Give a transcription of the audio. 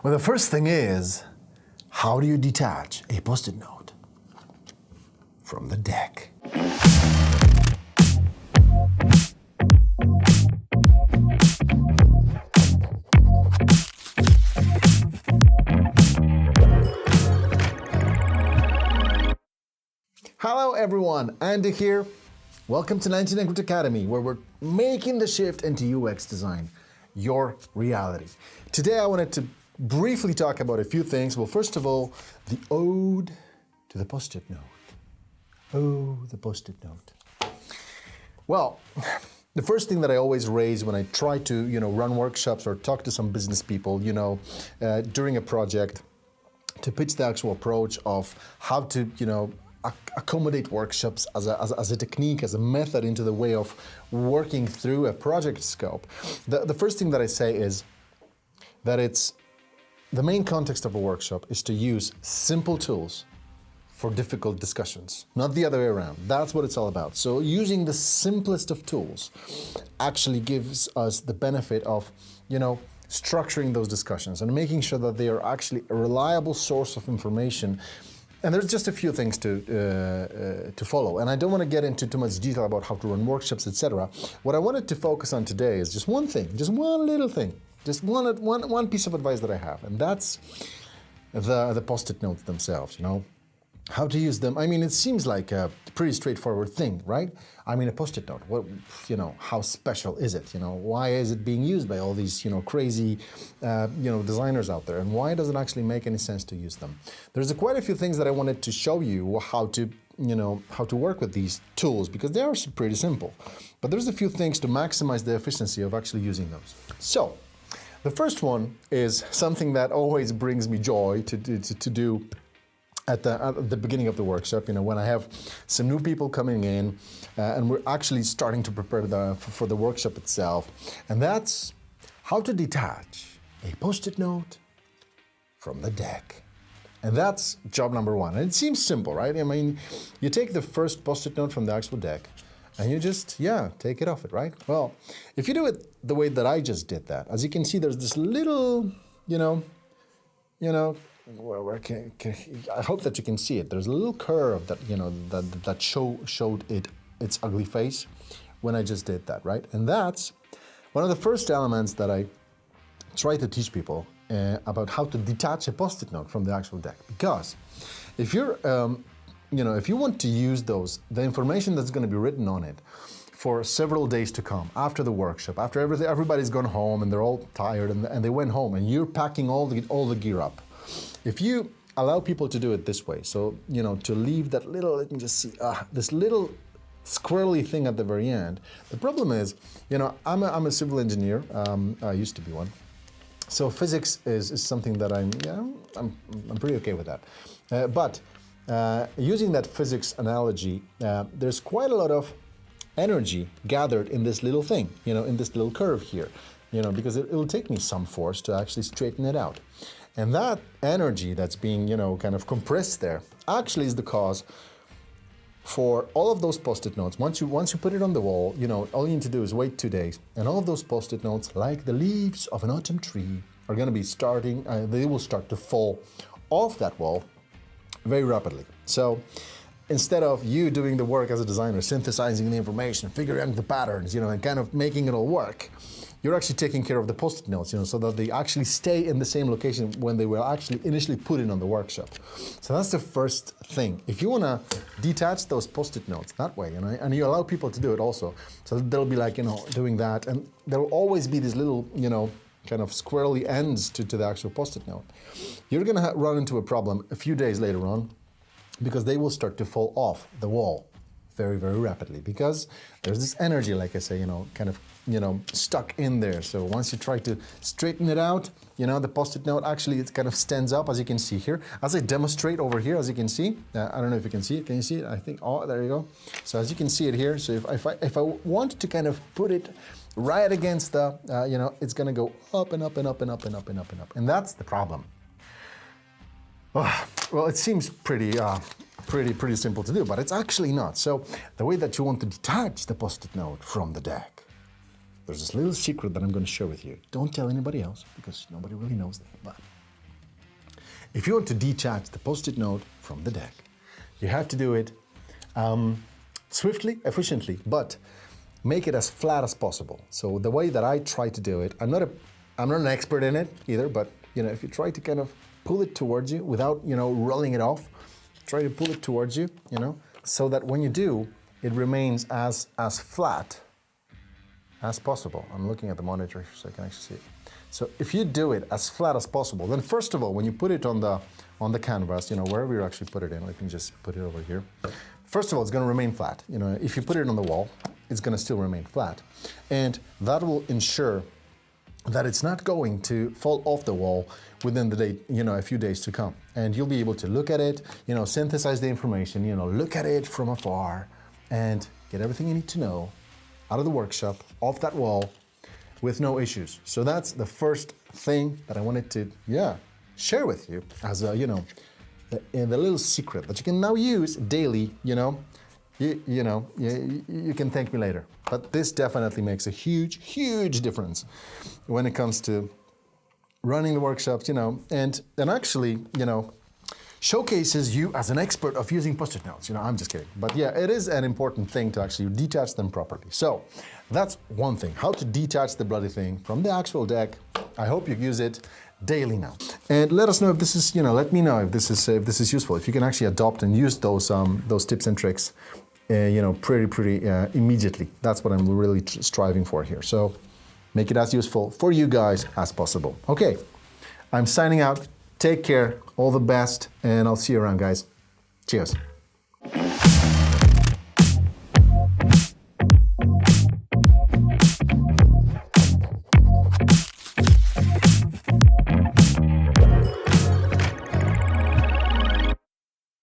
Well, the first thing is, how do you detach a Post-it note from the deck? Hello everyone, Andy here. Welcome to 99 Academy, where we're making the shift into UX design, your reality. Today I wanted to briefly talk about a few things. Well, first of all, the ode to the Post-it note. Oh, the Post-it note. Well, the first thing that I always raise when I try to, run workshops or talk to some business people, during a project, to pitch the actual approach of how to, accommodate workshops as a technique, as a method into the way of working through a project scope. The first thing that I say is that the main context of a workshop is to use simple tools for difficult discussions, not the other way around. That's what it's all about. So using the simplest of tools actually gives us the benefit of, structuring those discussions and making sure that they are actually a reliable source of information. And there's just a few things to follow. And I don't want to get into too much detail about how to run workshops, etc. What I wanted to focus on today is just one thing, just one little thing, just one piece of advice that I have. And that's the Post-it notes themselves, How to use them. I mean, it seems like a pretty straightforward thing, right? I mean, a Post-it note, how special is it? Why is it being used by all these, crazy, designers out there? And why does it actually make any sense to use them? There's quite a few things that I wanted to show you how to work with these tools, because they are pretty simple. But there's a few things to maximize the efficiency of actually using those. So, the first one is something that always brings me joy to do at the beginning of the workshop, when I have some new people coming in and we're actually starting to prepare for the workshop itself. And that's how to detach a Post-it note from the deck. And that's job number one. And it seems simple, right? I mean, you take the first Post-it note from the actual deck and you just, take it off it, right? Well, if you do it the way that I just did that, as you can see, there's this little, I hope that you can see it. There's a little curve that that showed its ugly face when I just did that, right? And that's one of the first elements that I try to teach people about how to detach a Post-it note from the actual deck. Because if you're, if you want to use the information that's going to be written on it for several days to come, after the workshop, after everybody's gone home and they're all tired and they went home and you're packing all the gear up. If you allow people to do it this way, so, to leave that little, let me just see, this little squirrely thing at the very end, the problem is, I'm a civil engineer, I used to be one, so physics is something that I'm pretty okay with that. But using that physics analogy, there's quite a lot of energy gathered in this little thing, in this little curve here, because it'll take me some force to actually straighten it out. And that energy that's being, kind of compressed there actually is the cause for all of those Post-it notes. Once you put it on the wall, all you need to do is wait 2 days, and all of those Post-it notes, like the leaves of an autumn tree, are going to be they will start to fall off that wall very rapidly. So instead of you doing the work as a designer, synthesizing the information, figuring out the patterns, and kind of making it all work, you're actually taking care of the Post-it notes, so that they actually stay in the same location when they were actually initially put in on the workshop. So that's the first thing. If you want to detach those Post-it notes that way, and you allow people to do it also, so they'll be like, doing that, and there'll always be these little, kind of squirrely ends to the actual Post-it note. You're going to run into a problem a few days later on, because they will start to fall off the wall very, very rapidly, because there's this energy, like I say, kind of, stuck in there. So once you try to straighten it out, the Post-it note actually, it kind of stands up, as you can see here. As I demonstrate over here, as you can see, I don't know if you can see it. Can you see it? I think, there you go. So as you can see it here, so if I want to kind of put it right against the, it's going to go up and up and up and up and up and up and up. And that's the problem. Well, it seems pretty simple to do, but it's actually not. So the way that you want to detach the Post-it note from the deck, there's this little secret that I'm going to share with you. Don't tell anybody else, because nobody really knows that, but if you want to detach the Post-it note from the deck, you have to do it swiftly, efficiently, but make it as flat as possible. So the way that I try to do it, I'm not an expert in it either, but if you try to kind of pull it towards you without rolling it off, try to pull it towards you, so that when you do, it remains as flat as possible. I'm looking at the monitor so I can actually see it. So if you do it as flat as possible, then first of all, when you put it on the canvas, wherever you actually put it in, we can just put it over here. First of all, it's going to remain flat. If you put it on the wall, it's going to still remain flat. And that will ensure that it's not going to fall off the wall within the day, a few days to come. And you'll be able to look at it, synthesize the information, look at it from afar and get everything you need to know out of the workshop, off that wall, with no issues. So that's the first thing that I wanted to, share with you as a, the little secret that you can now use daily, you can thank me later. But this definitely makes a huge, huge difference when it comes to running the workshops, and actually, showcases you as an expert of using Post-it notes. I'm just kidding. But yeah, it is an important thing to actually detach them properly. So that's one thing, how to detach the bloody thing from the actual deck. I hope you use it daily now. And let us know if this is, let me know if this is useful, if you can actually adopt and use those tips and tricks, pretty immediately. That's what I'm really striving for here. So make it as useful for you guys as possible. Okay, I'm signing out. Take care, all the best, and I'll see you around, guys. Cheers.